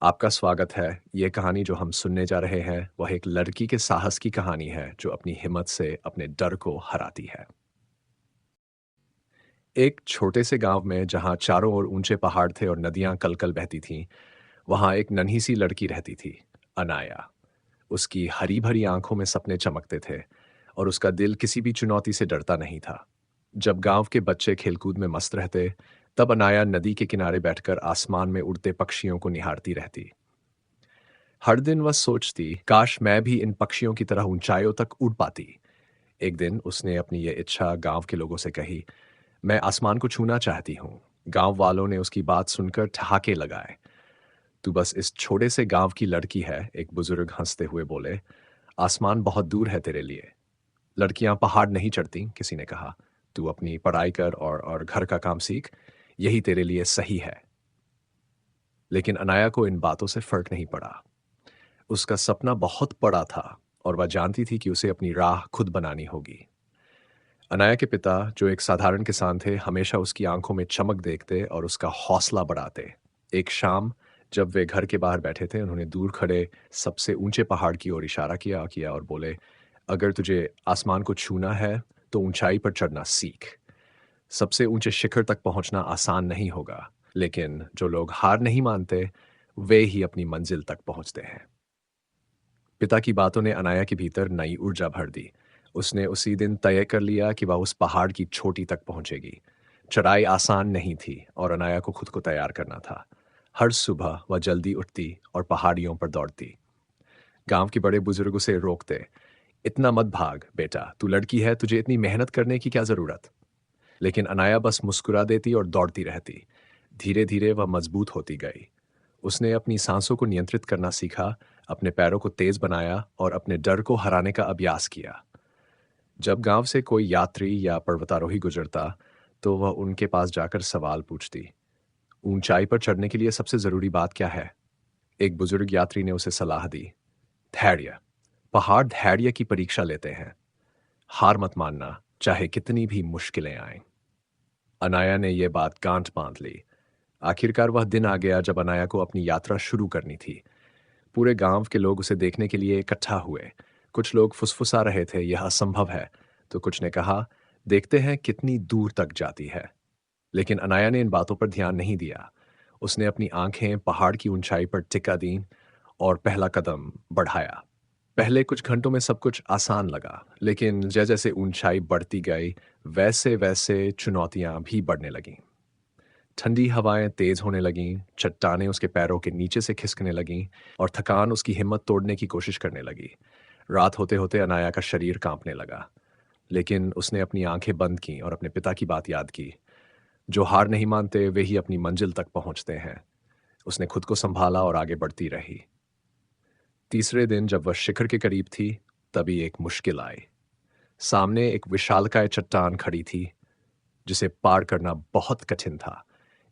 आपका स्वागत है। ये कहानी जो हम सुनने जा रहे हैं, वह एक लड़की के साहस की कहानी है, जो अपनी हिम्मत से अपने डर को हराती है। एक छोटे से गांव में जहां चारों ओर ऊंचे पहाड़ थे और नदियां कलकल बहती थीं, वहां एक नन्ही सी लड़की रहती थी, अनाया। उसकी हरी भरी आंखों में सपने चमकते थे और उसका दिल किसी भी चुनौती से डरता नहीं था। जब गांव के बच्चे खेलकूद में मस्त रहते, तब अनाया नदी के किनारे बैठकर आसमान में उड़ते पक्षियों को निहारती रहती। हर दिन वह सोचती, काश मैं भी इन पक्षियों की तरह ऊंचाइयों तक उड़ पाती। एक दिन उसने अपनी ये इच्छा गांव के लोगों से कही, मैं आसमान को छूना चाहती हूँ। गांव वालों ने उसकी बात सुनकर ठहाके लगाए। तू बस इस छोटे से गांव की लड़की है, एक बुजुर्ग हंसते हुए बोले। आसमान बहुत दूर है तेरे लिए। लड़कियां पहाड़ नहीं चढ़ती, किसी ने कहा। तू अपनी पढ़ाई कर और घर का काम सीख, यही तेरे लिए सही है। लेकिन अनाया को इन बातों से फर्क नहीं पड़ा। उसका सपना बहुत बड़ा था और वह जानती थी कि उसे अपनी राह खुद बनानी होगी। अनाया के पिता, जो एक साधारण किसान थे, हमेशा उसकी आंखों में चमक देखते और उसका हौसला बढ़ाते। एक शाम, जब वे घर के बाहर बैठे थे, उन्होंने दूर खड़े सबसे ऊंचे पहाड़ की ओर इशारा किया किया और बोले, अगर तुझे आसमान को छूना है तो ऊंचाई पर चढ़ना सीख। सबसे ऊंचे शिखर तक पहुंचना आसान नहीं होगा, लेकिन जो लोग हार नहीं मानते, वे ही अपनी मंजिल तक पहुंचते हैं। पिता की बातों ने अनाया के भीतर नई ऊर्जा भर दी। उसने उसी दिन तय कर लिया कि वह उस पहाड़ की चोटी तक पहुंचेगी। चढ़ाई आसान नहीं थी और अनाया को खुद को तैयार करना था। हर सुबह वह जल्दी उठती और पहाड़ियों पर दौड़ती। गांव के बड़े बुजुर्ग उसे रोकते। इतना मत भाग बेटा, तू लड़की है, तुझे इतनी मेहनत करने की क्या जरूरत। लेकिन अनाया बस मुस्कुरा देती और दौड़ती रहती। धीरे धीरे वह मजबूत होती गई। उसने अपनी सांसों को नियंत्रित करना सीखा, अपने पैरों को तेज बनाया और अपने डर को हराने का अभ्यास किया। जब गांव से कोई यात्री या पर्वतारोही गुजरता, तो वह उनके पास जाकर सवाल पूछती, ऊंचाई पर चढ़ने के लिए सबसे जरूरी बात क्या है? एक बुजुर्ग यात्री ने उसे सलाह दी, धैर्य। पहाड़ धैर्य की परीक्षा लेते हैं। हार मत मानना, चाहे कितनी भी मुश्किलें आएं। अनाया ने यह बात गांठ बांध ली। आखिरकार वह दिन आ गया जब अनाया को अपनी यात्रा शुरू करनी थी। पूरे गांव के लोग उसे देखने के लिए इकट्ठा हुए। कुछ लोग फुसफुसा रहे थे, यह असंभव है। तो कुछ ने कहा, देखते हैं कितनी दूर तक जाती है। लेकिन अनाया ने इन बातों पर ध्यान नहीं दिया। उसने अपनी आंखें पहाड़ की ऊंचाई पर टिका दी और पहला कदम बढ़ाया। पहले कुछ घंटों में सब कुछ आसान लगा, लेकिन जैसे जैसे ऊंचाई बढ़ती गई, वैसे वैसे चुनौतियां भी बढ़ने लगीं। ठंडी हवाएं तेज होने लगीं, चट्टानें उसके पैरों के नीचे से खिसकने लगीं और थकान उसकी हिम्मत तोड़ने की कोशिश करने लगी। रात होते होते अनाया का शरीर कांपने लगा, लेकिन उसने अपनी आंखें बंद की और अपने पिता की बात याद की। जो हार नहीं मानते, वे ही अपनी मंजिल तक पहुंचते हैं। उसने खुद को संभाला और आगे बढ़ती रही। तीसरे दिन जब वह शिखर के करीब थी, तभी एक मुश्किल आई। सामने एक विशालकाय चट्टान खड़ी थी, जिसे पार करना बहुत कठिन था।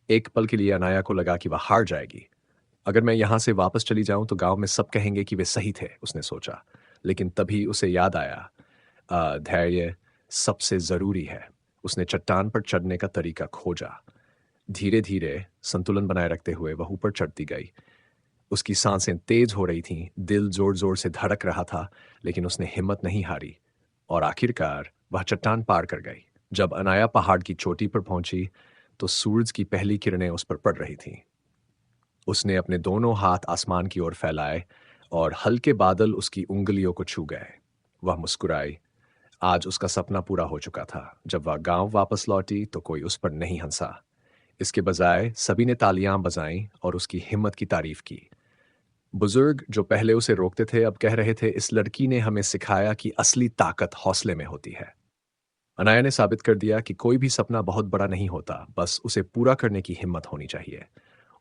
एक पल के लिए अनाया को लगा कि वह हार जाएगी। अगर मैं यहां से वापस चली जाऊं तो गांव में सब कहेंगे कि वे सही थे, उसने सोचा। लेकिन तभी उसे याद आया, धैर्य सबसे जरूरी है। उसने चट्टान पर चढ़ने का तरीका खोजा। धीरे धीरे संतुलन बनाए रखते हुए वह ऊपर चढ़ती गई। उसकी सांसें तेज हो रही थीं, दिल जोर जोर से धड़क रहा था, लेकिन उसने हिम्मत नहीं हारी और आखिरकार वह चट्टान पार कर गई। जब अनाया पहाड़ की चोटी पर पहुंची, तो सूरज की पहली किरणें उस पर पड़ रही थीं। उसने अपने दोनों हाथ आसमान की ओर फैलाए और हल्के बादल उसकी उंगलियों को छू गए। वह मुस्कुराई। आज उसका सपना पूरा हो चुका था। जब वह गांव वापस लौटी तो कोई उस पर नहीं हंसा। इसके बजाय सभी ने तालियां बजाईं और उसकी हिम्मत की तारीफ की। बुजुर्ग जो पहले उसे रोकते थे, अब कह रहे थे, इस लड़की ने हमें सिखाया कि असली ताकत हौसले में होती है। अनाया ने साबित कर दिया कि कोई भी सपना बहुत बड़ा नहीं होता, बस उसे पूरा करने की हिम्मत होनी चाहिए।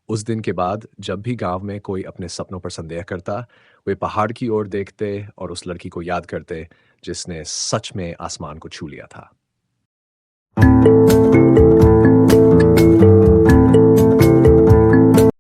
उस दिन के बाद जब भी गांव में कोई अपने सपनों पर संदेह करता, वे पहाड़ की ओर देखते और उस लड़की को याद करते, जिसने सच में आसमान को छू लिया था।